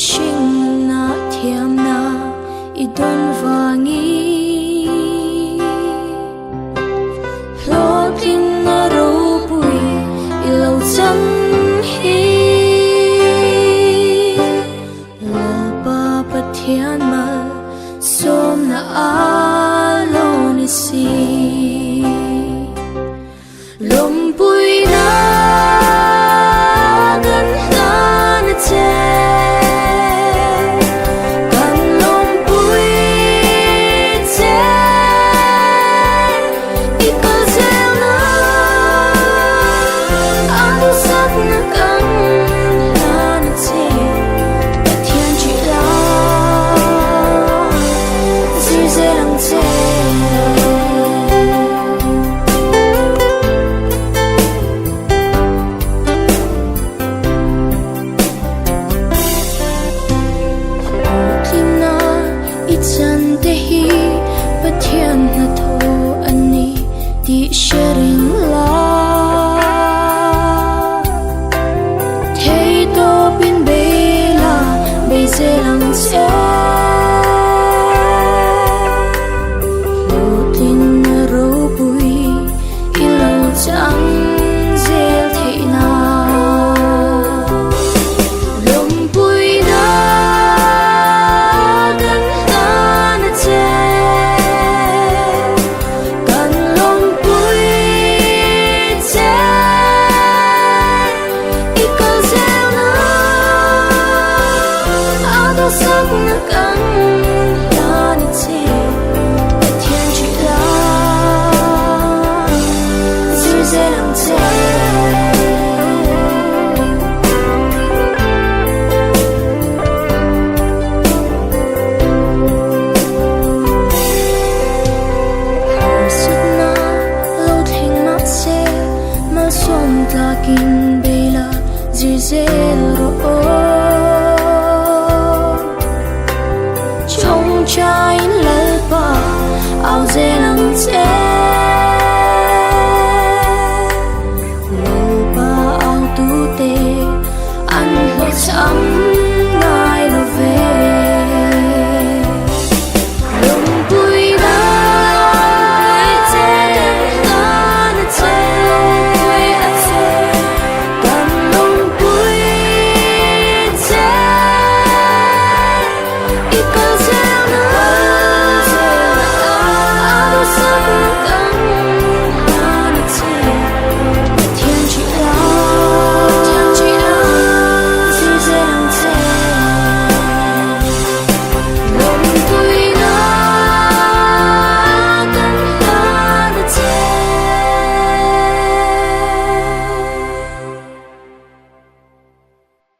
sinh na thiam na i don vangi lo tin na ro pui i lo chan hi lo pa pathian ma som na a lo ni si lom pui na gan na na che chân te hi bất thiện